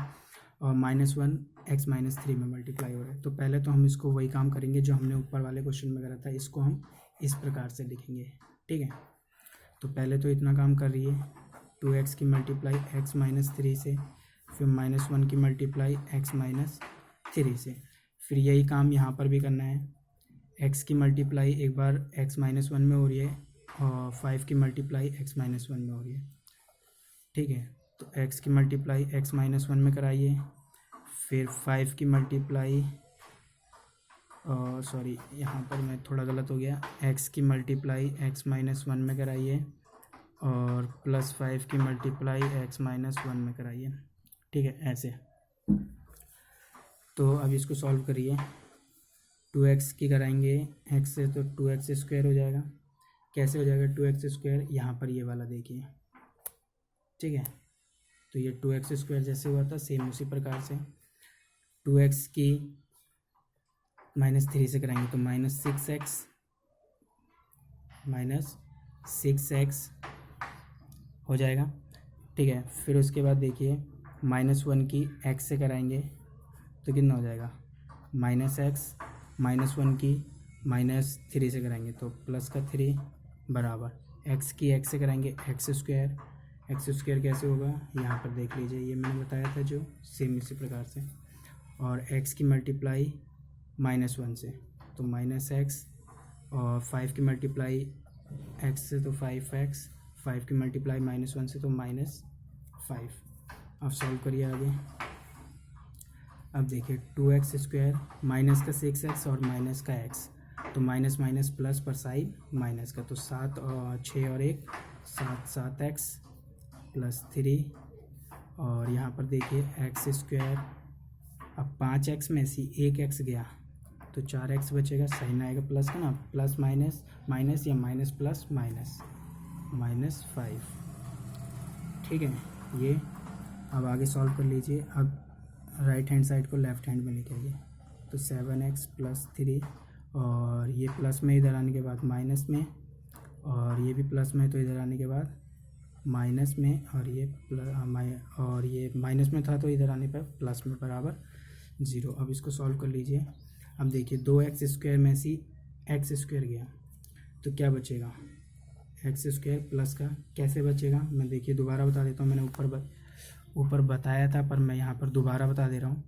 Speaker 1: और -1 x - 3 में मल्टीप्लाई हो रहा है। तो पहले तो हम इसको वही काम करेंगे जो हमने ऊपर वाले क्वेश्चन में करा था, इसको हम इस प्रकार से लिखेंगे, ठीक है। तो पहले तो इतना काम कर रही है 2x की मल्टीप्लाई x - 3 से, फिर -1 की मल्टीप्लाई x - 3 से, फिर यही काम यहाँ पर भी करना है। x की मल्टीप्लाई एक बार x - 1 में हो रही है और 5 की मल्टीप्लाई x - 1 में हो रही है, ठीक है। तो x की मल्टीप्लाई x - 1 में कराइए, फिर 5 की मल्टीप्लाई सॉरी यहाँ पर मैं थोड़ा गलत हो गया, x की मल्टीप्लाई x - 1 में कराइए और +5 की मल्टीप्लाई x - 1 में कराइए, ठीक है। ऐसे तो अब इसको सॉल्व करिए। 2x की कराएंगे x से तो 2x² हो जाएगा। कैसे हो जाएगा 2x²? यहाँ पर ये वाला देखिए, ठीक है। तो ये 2x² जैसे हुआ था सेम उसी प्रकार से 2x की -3 से कराएंगे तो -6x हो जाएगा, ठीक है। फिर उसके बाद देखिए -1 की x से कराएंगे तो कितना हो जाएगा? -x, -1 की -3 से कराएंगे तो प्लस का 3 बराबर x की x से कराएंगे x² कैसे होगा यहाँ पर देख लीजिए, ये मैंने बताया था जो सेम इसी प्रकार से, और x की मल्टीप्लाई -1 से तो -x और 5 की मल्टीप्लाई x से तो 5x, 5 की मल्टीप्लाई -1 से तो -5। अब सॉल्व करिए आगे। अब देखिए 2x² माइनस का 6x और माइनस का x, तो माइनस माइनस प्लस पर साइड माइनस का, तो 7 और 6 और 1 7, 7x प्लस 3 और यहाँ पर देखिए x²। अब 5x में से 1x गया तो 4x बचेगा, साइन आएगा प्लस का ना, प्लस माइनस माइनस या माइनस प्लस माइनस -5। ठीक है, ये अब आगे सॉल्व कर लीजिए। अब राइट हैंड साइड को लेफ्ट हैंड में लेके आइए, तो 7x प्लस 3 और ये प्लस में इधर आने के बाद माइनस में, और ये भी प्लस में तो इधर आने के बाद माइनस में, और ये माइनस में था तो इधर आने पर प्लस में बराबर 0। अब इसको सॉल्व कर लीजिए। अब देखिए 2x² में से x² गया तो क्या बचेगा, x² प्लस का कैसे बचेगा, मैं देखिए दोबारा बता देता हूँ। मैंने ऊपर बताया था पर मैं यहाँ पर दोबारा बता दे रहा हूँ।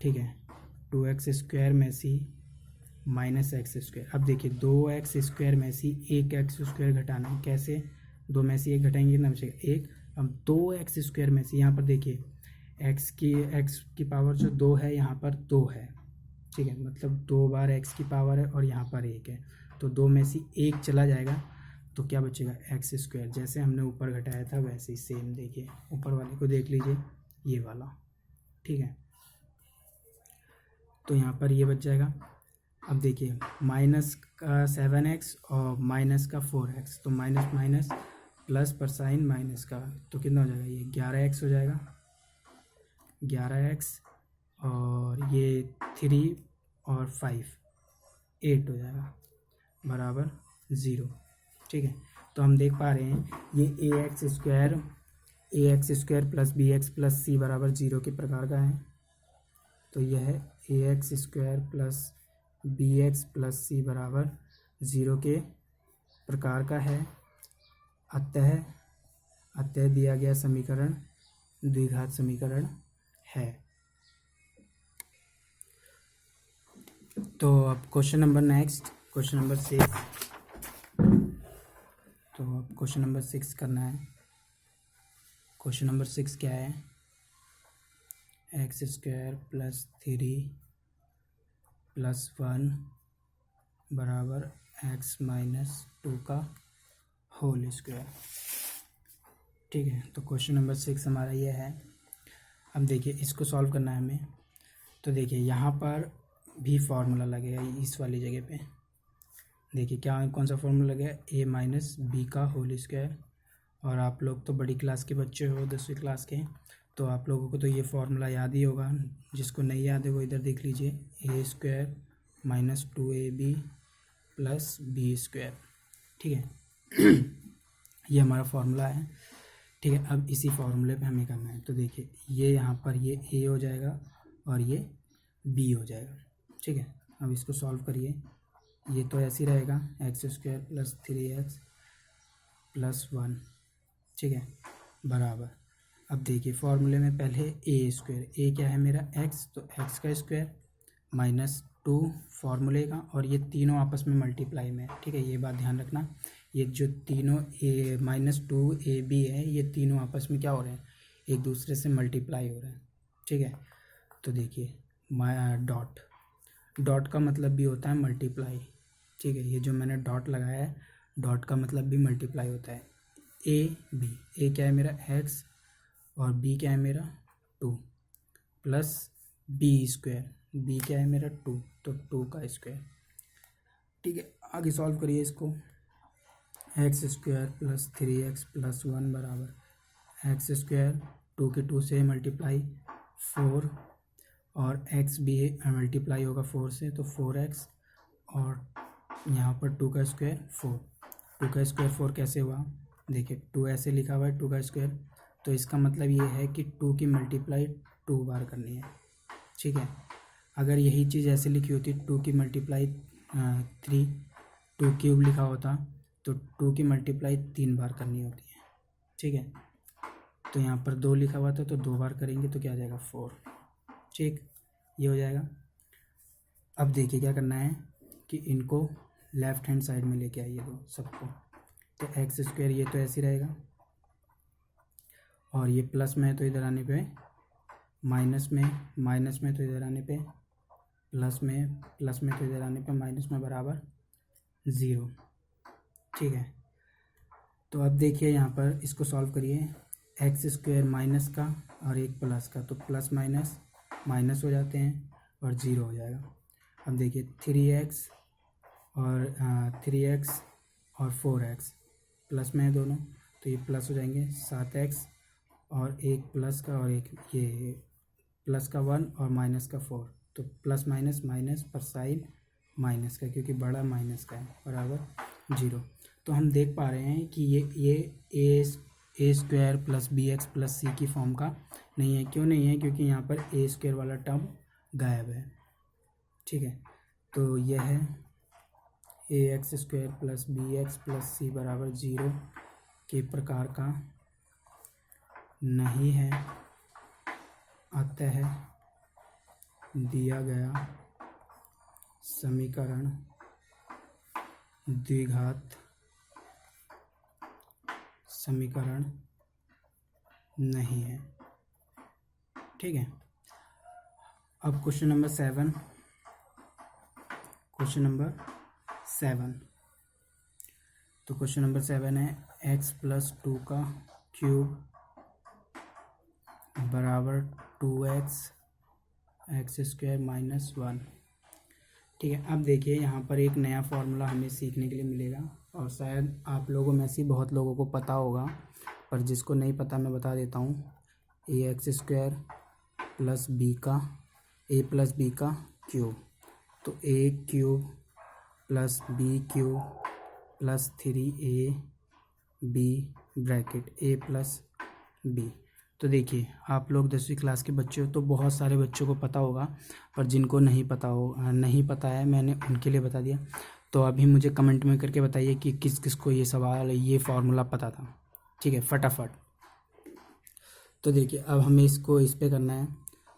Speaker 1: ठीक है, 2x² में से -x²। अब देखिए 2x² में से 1x² घटाना है, कैसे, 2 में से 1 घटाएंगे ना बचेगा 1। अब 2x² में से यहाँ पर देखिए x की पावर जो 2 है यहाँ पर 2 है। ठीक है, मतलब 2 बार x की पावर है और यहाँ पर 1 है, तो 2 में से 1 चला जाएगा तो क्या बचेगा x²। जैसे हमने ऊपर घटाया था वैसे ही सेम देखिए ऊपर वाले को देख लीजिए, ये वाला। ठीक है, तो यहाँ पर ये बच जाएगा। अब देखिए माइनस का 7x और माइनस का 4x, तो माइनस माइनस प्लस पर साइन माइनस का, तो कितना हो जाएगा, ये 11x हो जाएगा, 11x और ये 3 और 5 8 हो जाएगा बराबर 0। ठीक है, तो हम देख पा रहे हैं ये ax² plus bx plus c बराबर 0 के प्रकार का है। तो यह ax² plus bx plus c बराबर 0 के प्रकार का है। अतः दिया गया समीकरण द्विघात समीकरण है। तो अब क्वेश्चन नंबर 6। तो अब क्वेश्चन नंबर 6 करना है। क्वेश्चन नंबर 6 क्या है, x² प्लस 3 प्लस 1 बराबर x माइनस 2 का होल स्क्वायर। ठीक है, तो क्वेश्चन नंबर 6 हमारा ये है। अब देखिए इसको सॉल्व करना है हमें। तो देखिए यहाँ पर भी फार्मूला लगेगा इस वाली जगह पे। देखिए क्या कौन सा फार्मूला लगेगा, a माइनस बी का होल स्क्वायर। और आप लोग तो बड़ी क्लास के बच्चे हो, 10वीं क्लास के, तो आप लोगों को तो ये फार्मूला याद ही होगा। जिसको नहीं याद है वो इधर देख लीजिए, a² minus 2ab plus b²। ठीक है ये हमारा फार्मूला है। ठीक है, अब इसी फार्मूले पे हमें करना है। तो देखिए ये यहाँ पर ये a हो जाएगा और ये b हो जाएगा। ठीक है, अब इसको सॉल्व करिए। ये तो ऐसे ही रहेगा, x² प्लस 3x प्लस 1। ठीक है, बराबर। अब देखिए फार्मूले में पहले a², a क्या है मेरा x, तो x का स्क्वायर माइनस 2 फार्मूले का, और ये तीनों आपस में मल्टीप्लाई में। ठीक है, ये बात ध्यान रखना, ये जो तीनों a माइनस 2ab है, ये तीनों आपस में क्या हो रहे हैं, एक दूसरे से मल्टीप्लाई हो रहे हैं। ठीक है, तो देखिए डॉट का मतलब भी होता है मल्टीप्लाई। ठीक है, ये जो मैंने डॉट लगाया है, डॉट का मतलब भी मल्टीप्लाई होता है। ए क्या है मेरा x और b क्या है मेरा 2 प्लस b², b क्या है मेरा 2, तो 2 का स्क्वायर। ठीक है, आगे सॉल्व करिए इसको। x² प्लस 3x प्लस 1 बराबर x², 2 के 2 से मल्टीप्लाई 4, और x भी मल्टीप्लाई होगा 4 से, तो 4x, और यहाँ पर 2 का स्क्वायर 4। 2 का स्क्वायर 4 कैसे हुआ, देखिए 2 ऐसे लिखा हुआ है 2 का स्क्वायर, तो इसका मतलब ये है कि 2 की मल्टीप्लाई 2 बार करनी है। ठीक है, अगर यही चीज़ ऐसे लिखी होती 2 की मल्टीप्लाई 3, 2 क्यूब लिखा होता तो 2 की मल्टीप्लाई 3 बार करनी होती है। ठीक है, तो यहाँ पर 2 लिखा हुआ था तो 2 बार करेंगे तो क्या आ जाएगा 4। ठीक, ये हो जाएगा। अब देखिए क्या करना है कि इनको लेफ़्ट हैंड साइड में लेके आइए दो सबको। तो एक्स स्क्वायर ये तो ऐसे ही रहेगा, और ये प्लस में है तो इधर आने पे माइनस में तो इधर आने पे प्लस में तो इधर आने पे माइनस में बराबर 0। ठीक है, तो अब देखिए यहाँ पर इसको सॉल्व करिए। एक्स स्क्वायर माइनस का और एक प्लस का, तो प्लस माइनस माइनस हो जाते हैं और 0 हो जाएगा। अब देखिए 3x और 4x प्लस में है दोनों, तो ये प्लस हो जाएंगे। 7x और एक प्लस का और एक ये प्लस का 1 और माइनस का 4, तो प्लस माइनस माइनस पर साइन माइनस का, क्योंकि बड़ा माइनस का है, बराबर 0। तो हम देख पा रहे हैं कि ये A square plus B X plus C की फॉर्म का नहीं है। क्यों नहीं है? क्योंकि यहाँ पर ए स्क्वायर वाला टर्म गायब है। ठीक है, तो यह है A X square plus B X plus C बराबर 0 के प्रकार का नहीं है। अतः दिया गया समीकरण द्विघात समीकरण नहीं है। ठीक है, अब क्वेश्चन नंबर 7। तो क्वेश्चन नंबर 7 है x प्लस 2 का क्यूब बराबर 2x एक्स स्क्वायर माइनस 1। ठीक है, अब देखिए यहाँ पर एक नया फॉर्मूला हमें सीखने के लिए मिलेगा, और शायद आप लोगों में से बहुत लोगों को पता होगा, पर जिसको नहीं पता मैं बता देता हूँ। A X square plus B का ए प्लस बी का क्यूब, तो A cube plus B cube plus 3a B bracket A plus B. तो देखिए आप लोग 10वीं क्लास के बच्चे हो, तो बहुत सारे बच्चों को पता होगा, पर जिनको नहीं पता है मैंने उनके लिए बता दिया। तो अभी मुझे कमेंट में करके बताइए कि किस किस को ये सवाल ये फार्मूला पता था। ठीक है, फटाफट। तो देखिए अब हमें इसको इस पे करना है।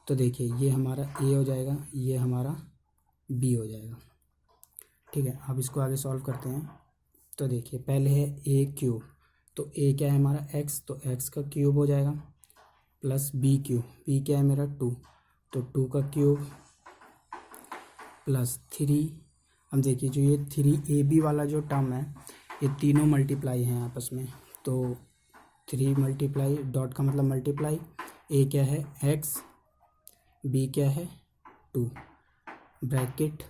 Speaker 1: तो देखिए ये हमारा ए हो जाएगा, ये हमारा बी हो जाएगा। ठीक है, अब इसको आगे सॉल्व करते हैं। तो देखिए पहले है ए क्यूब, तो ए क्या है हमारा एक्स, तो एक्स का क्यूब हो जाएगा, प्लस बी क्यूब, बी क्या है मेरा 2, तो 2 का क्यूब प्लस 3। अब देखिए जो ये 3ab वाला जो टर्म है, ये तीनों मल्टीप्लाई हैं आपस में, तो 3 मल्टीप्लाई डॉट का मतलब मल्टीप्लाई, ए क्या है एक्स, बी क्या है 2 ब्रैकेट,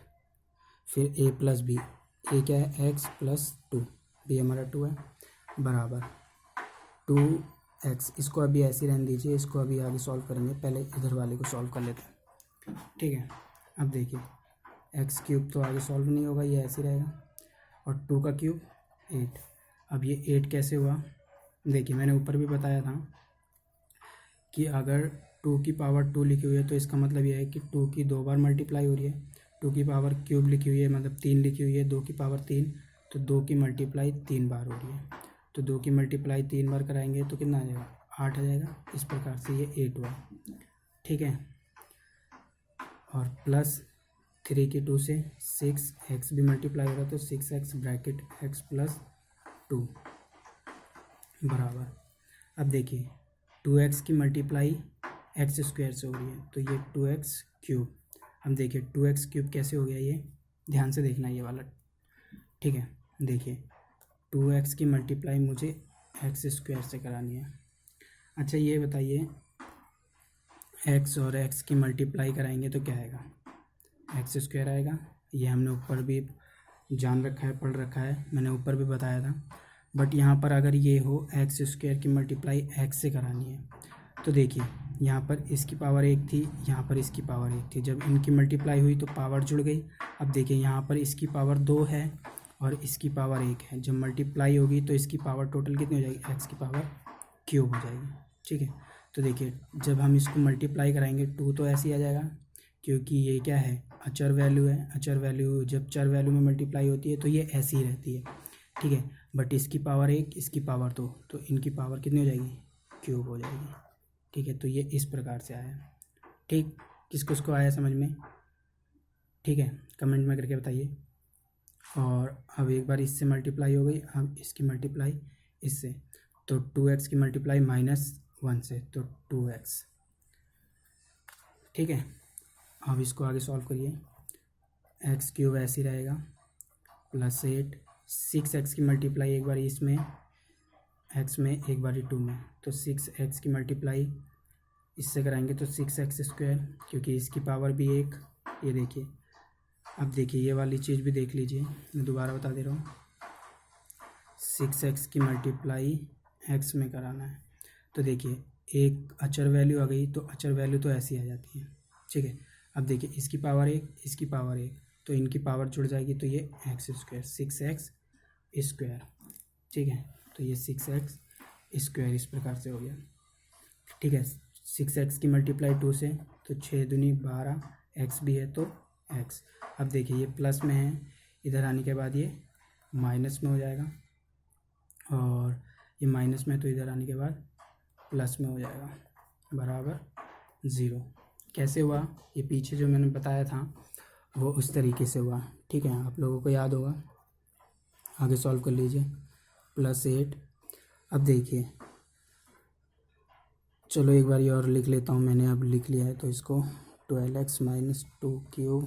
Speaker 1: फिर ए प्लस बी, ए क्या है एक्स प्लस 2, बी हमारा 2 है, बराबर 2x। इसको अभी ऐसे ही रहने दीजिए, इसको अभी आगे सॉल्व करेंगे, पहले इधर वाले को सॉल्व कर लेते हैं। ठीक है, अब देखिए एक्स क्यूब तो आगे सॉल्व नहीं होगा, ये ऐसे ही रहेगा, और 2 का क्यूब 8। अब ये 8 कैसे हुआ? देखिए मैंने ऊपर भी बताया था कि अगर 2 की पावर 2 लिखी हुई है, तो इसका मतलब यह है कि 2 की 2 बार मल्टीप्लाई हो रही है। 2 की पावर क्यूब लिखी हुई है, मतलब 3 लिखी हुई है, 2 की पावर 3, तो 2 की मल्टीप्लाई 3 बार हो रही है, तो 2 की मल्टीप्लाई 3 बार कराएंगे तो कितना आ जाएगा 8 आ जाएगा। इस प्रकार से ये 8 हुआ। ठीक है, और प्लस 3 की 2 से 6, एक्स भी मल्टीप्लाई हो रहा है, तो 6x ब्रैकेट एक्स प्लस 2 बराबर। अब देखिए 2x की मल्टीप्लाई एक्स स्क्वायर से हो रही है, तो ये 2x क्यूब। हम देखिए 2x क्यूब कैसे हो गया, ये ध्यान से देखना ये वाला। ठीक है, देखिए 2x की मल्टीप्लाई मुझे एक्स स्क्वायर से करानी है। अच्छा ये बताइए x और x की मल्टीप्लाई कराएंगे तो क्या आएगा? एक्स स्क्वायर आएगा। ये हमने ऊपर भी जान रखा है, पढ़ रखा है, मैंने ऊपर भी बताया था। बट यहाँ पर अगर ये हो एक्स स्क्वायर की मल्टीप्लाई एक्स से करानी है, तो देखिए यहाँ पर इसकी पावर 1 थी, यहाँ पर इसकी पावर 1 थी, जब इनकी मल्टीप्लाई हुई तो पावर जुड़ गई। अब देखिए यहाँ पर इसकी पावर 2 है और इसकी पावर 1 है, जब मल्टीप्लाई होगी तो इसकी पावर टोटल कितनी हो जाएगी? एक्स की पावर क्यूब हो जाएगी। ठीक है, तो देखिए जब हम इसको मल्टीप्लाई कराएंगे 2 तो ऐसे ही आ जाएगा, क्योंकि ये क्या है अचर वैल्यू है। अचर वैल्यू जब चर वैल्यू में मल्टीप्लाई होती है तो ये ऐसी ही रहती है। ठीक है, बट इसकी पावर 1 इसकी पावर 2, तो इनकी पावर कितनी हो जाएगी? क्यूब हो जाएगी। ठीक है, तो ये इस प्रकार से आया। ठीक, किसको आया समझ में? ठीक है, कमेंट में करके बताइए। और अब एक बार इससे मल्टीप्लाई हो गई, अब इसकी मल्टीप्लाई इससे, तो 2x की मल्टीप्लाई -1 से, तो 2x। ठीक है, अब इसको आगे सॉल्व करिए। x³ ऐसे ही रहेगा +8, 6x की मल्टीप्लाई एक बार इसमें x में एक बार 2 में, तो 6x की मल्टीप्लाई इससे कराएंगे तो 6x², क्योंकि इसकी पावर भी 1। ये देखिए, अब देखिए ये वाली चीज़ भी देख लीजिए, मैं दोबारा बता दे रहा हूँ। 6x की मल्टीप्लाई x में कराना है, तो देखिए एक अचर वैल्यू आ गई, तो अचर वैल्यू तो ऐसी आ जाती है। ठीक है, अब देखिए इसकी पावर 1, इसकी पावर 1, तो इनकी पावर जुड़ जाएगी, तो ये x², 6x²। ठीक है, तो ये 6x² इस प्रकार से हो गया। ठीक है, 6x की मल्टीप्लाई 2 से, तो 6 दूनी 12, x भी है तो x। अब देखिए ये प्लस में है, इधर आने के बाद ये माइनस में हो जाएगा, और ये माइनस में तो इधर आने के बाद प्लस में हो जाएगा, बराबर 0। कैसे हुआ, ये पीछे जो मैंने बताया था वो उस तरीके से हुआ। ठीक है, आप लोगों को याद होगा, आगे सॉल्व कर लीजिए। +8, अब देखिए, चलो एक बार ये और लिख लेता हूँ, मैंने अब लिख लिया है तो इसको 12x - 2³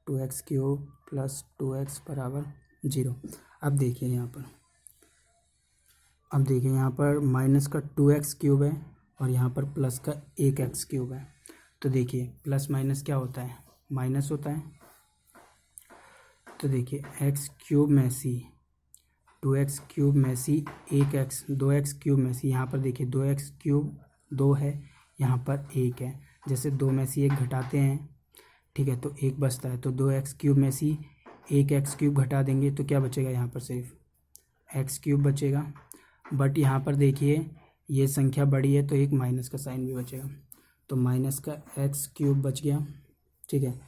Speaker 1: 2x³ + 2x = 0। अब देखिए यहाँ पर, अब देखिए यहाँ पर माइनस का 2x³ है और यहाँ पर प्लस का 1x³ है। तो देखिए प्लस माइनस क्या होता है, माइनस होता है। तो देखिए x³ में सी, 2x³ में सी 1x, 2x³ में सी, यहाँ पर देखिए 2x³ 2 है, यहाँ पर 1 है। जैसे 2 में से 1 घटाते हैं, ठीक है, तो 1 बचता है, तो 2x³ में से 1x³ घटा देंगे तो क्या बचेगा, यहाँ पर सिर्फ x³ बचेगा। बट यहाँ पर देखिए ये संख्या बड़ी है तो एक माइनस का साइन भी बचेगा, तो माइनस का x³ बच गया। ठीक है,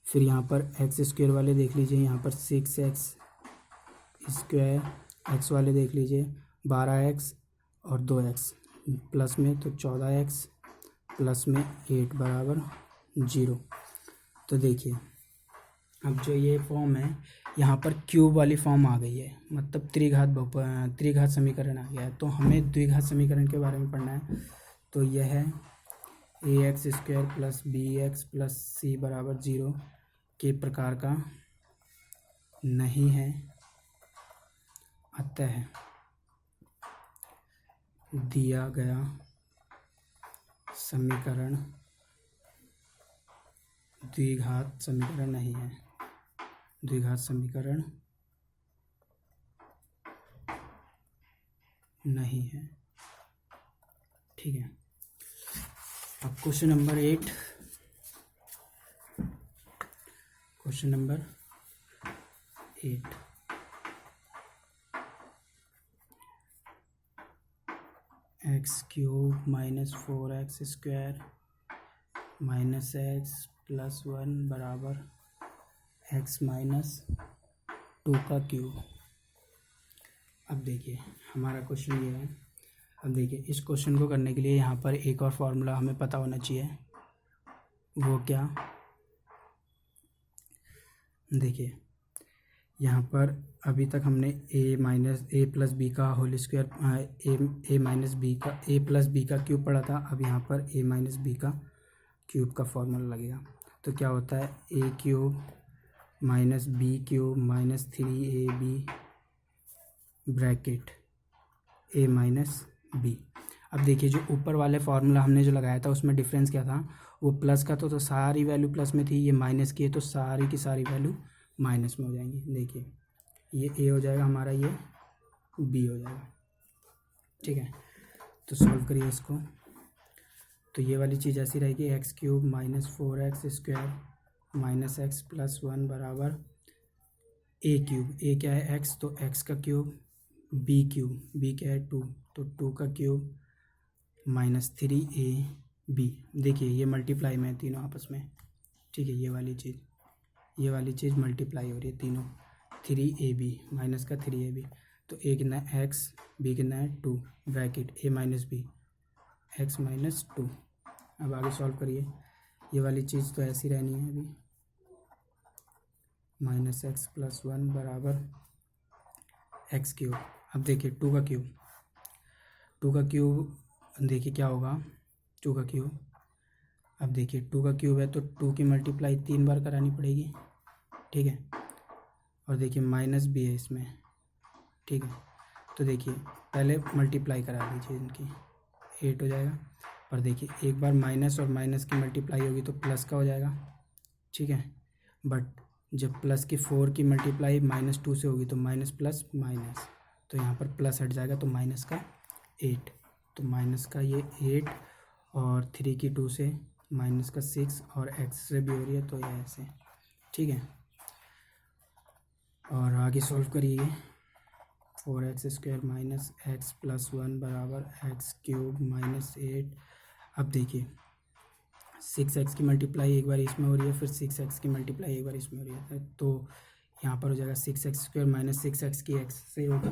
Speaker 1: फिर यहाँ पर x² वाले देख लीजिए, यहाँ पर 6x², x वाले देख लीजिए 12x और 2x, प्लस में तो 14x, प्लस में 8 = 0। तो देखिए अब जो ये फॉर्म है, यहाँ पर क्यूब वाली फॉर्म आ गई है, मतलब त्रिघात समीकरण आ गया है। तो हमें द्विघात समीकरण के बारे में पढ़ना है, तो यह है ax² + bx + c = 0 के प्रकार का नहीं है, अतः दिया गया समीकरण द्विघात समीकरण नहीं है, द्विघात समीकरण नहीं है। ठीक है, अब question number 8, question number 8, x³ - 4x² - x + 1 = x - 2 अब देखिए हमारा क्वेश्चन ये है। अब देखिए इस क्वेश्चन को करने के लिए यहाँ पर एक और फार्मूला हमें पता होना चाहिए, वो क्या, देखिए यहाँ पर अभी तक हमने a + b का होल स्क्वायर, a + b का क्यूब पढ़ा था। अब यहाँ पर a - b का क्यूब का फॉर्मूला लगेगा। तो क्या होता है, a³ - b³ - 3ab bracket a - b। अब देखिए जो ऊपर वाले फार्मूला हमने जो लगाया था उसमें डिफरेंस क्या था, वो प्लस का तो सारी वैल्यू प्लस में थी, ये माइनस की है तो सारी की सारी वैल्यू माइनस में हो जाएंगी। देखिए ये a हो जाएगा हमारा, ये b हो जाएगा। ठीक है, तो सॉल्व करिए इसको, तो ये वाली चीज़ ऐसी रहेगी, x³ - 4x² - x + 1 = a³, a क्या है x, तो x का क्यूब, b³ b क्या है 2, तो 2 का क्यूब -3ab। देखिए ये मल्टीप्लाई में है तीनों आपस में। ठीक है, ये वाली चीज़ मल्टीप्लाई हो रही है तीनों, 3ab माइनस का 3ab, तो a कितना है x, b कितना है 2 ब्रैकेट a - b x - 2। अब आगे सॉल्व करिए, ये वाली चीज़ तो ऐसी रहनी है अभी, माइनस एक्स प्लस वन बराबर एक्स क्यूब। अब देखिए टू का क्यूब देखिए क्या होगा, टू का क्यूब। अब देखिए टू का क्यूब है तो टू की मल्टीप्लाई 3 बार करानी पड़ेगी, ठीक है। और देखिए माइनस भी है इसमें, ठीक है। तो देखिए पहले मल्टीप्लाई करा लीजिए इनकी, 8 हो जाएगा। और देखिए एक बार माइनस और माइनस की मल्टीप्लाई होगी तो प्लस का हो जाएगा, ठीक है। बट जब प्लस की 4 की मल्टीप्लाई -2 से होगी तो माइनस प्लस माइनस, तो यहाँ पर प्लस हट जाएगा तो माइनस का 8, तो माइनस का ये 8 और 3 की 2 से माइनस का 6 और एक्स से भी हो रही है तो ये ऐसे, ठीक है। और आगे सॉल्व करिए, 4x² minus x plus one बराबर एक्स क्यूब माइनस 8। अब देखिए 6x की मल्टीप्लाई एक बार इसमें हो रही है, फिर 6x की मल्टीप्लाई एक बार इसमें हो रही है, तो यहाँ पर हो जाएगा 6x² माइनस 6x की x से होगा।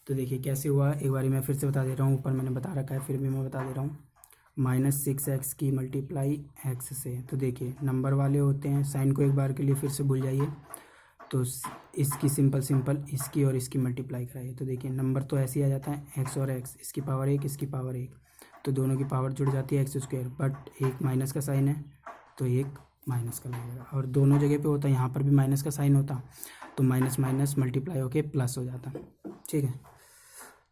Speaker 1: तो देखिए कैसे हुआ, एक बार मैं फिर से बता दे रहा हूँ, ऊपर मैंने बता रखा है फिर भी मैं बता दे रहा हूँ। -6x की मल्टीप्लाई x से, तो देखिए नंबर वाले होते हैं, साइन को एक बार के लिए फिर से भूल जाइए। तो इसकी सिंपल इसकी और इसकी मल्टीप्लाई कराइए, तो देखिए नंबर तो ऐसे ही आ जाता है x और x, इसकी पावर 1 इसकी पावर 1, तो दोनों की पावर जुड़ जाती है x²। बट एक माइनस का साइन है तो एक माइनस का लगेगा, और दोनों जगह पे होता है, यहाँ पर भी माइनस का साइन होता तो माइनस माइनस मल्टीप्लाई होके प्लस हो जाता, ठीक है।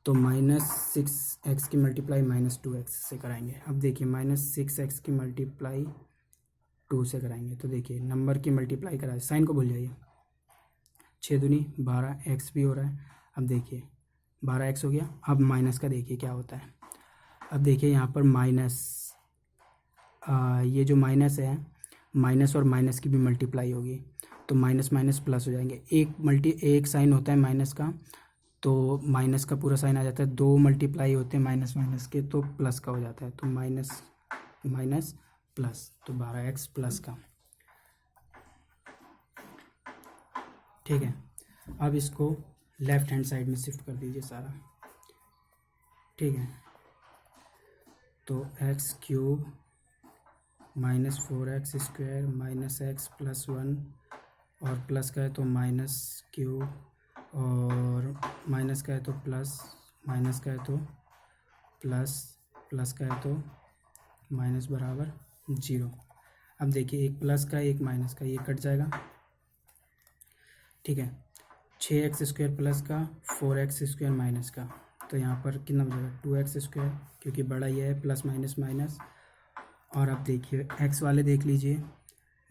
Speaker 1: तो -6x की मल्टीप्लाई -2x से कराएंगे। अब देखिए -6x की मल्टीप्लाई 2 से कराएंगे, तो देखिए नंबर की मल्टीप्लाई कराए, साइन को भूल जाइए, 6 दूनी 12, x भी हो रहा है। अब देखिए 12x हो गया। अब माइनस का देखिए क्या होता है। अब देखिए यहाँ पर माइनस, ये जो माइनस है, माइनस और माइनस की भी मल्टीप्लाई होगी तो माइनस माइनस प्लस हो जाएंगे। एक साइन होता है माइनस का, तो माइनस का पूरा साइन आ जाता है, 2 मल्टीप्लाई होते हैं माइनस माइनस के तो प्लस का हो जाता है, तो माइनस माइनस प्लस, तो 12x प्लस का, ठीक है। अब इसको लेफ्ट हैंड साइड में शिफ्ट कर दीजिए सारा, ठीक है। तो x³ -4x² minus x plus 1, और प्लस का है तो -3, और माइनस का है तो प्लस, माइनस का है तो प्लस, प्लस का है तो माइनस बराबर 0। अब देखिए एक प्लस का एक माइनस का, ये कट जाएगा, ठीक है। 6x² प्लस का 4x² माइनस का, तो यहाँ पर कितना बचेगा 2x², क्योंकि बड़ा ये है, प्लस माइनस माइनस। और अब देखिए x वाले देख लीजिए,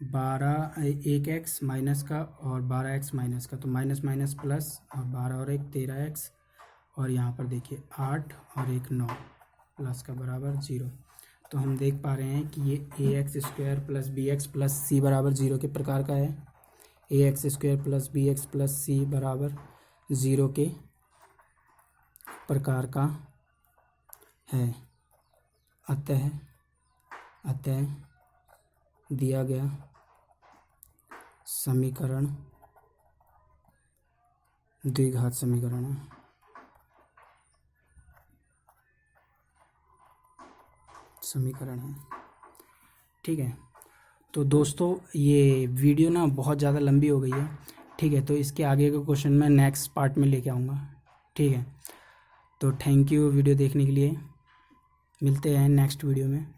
Speaker 1: 1x माइनस का और 12x माइनस का, तो माइनस माइनस प्लस, और 12 और 1 13x, और यहाँ पर देखिए 8 और 1 9, प्लस का बराबर 0। तो हम देख पा रहे हैं कि ये ax² plus bx plus c बराबर 0 के प्रकार का है। ax² plus bx plus c बराबर 0 के प्रकार का है। अतः दिया गया समीकरण द्विघात समीकरण है। ठीक है। तो दोस्तों ये वीडियो ना बहुत ज़्यादा लंबी हो गई है, ठीक है। तो इसके आगे का क्वेश्चन मैं नेक्स्ट पार्ट में लेके आऊँगा, ठीक है। तो थैंक यू वीडियो देखने के लिए, मिलते हैं नेक्स्ट वीडियो में।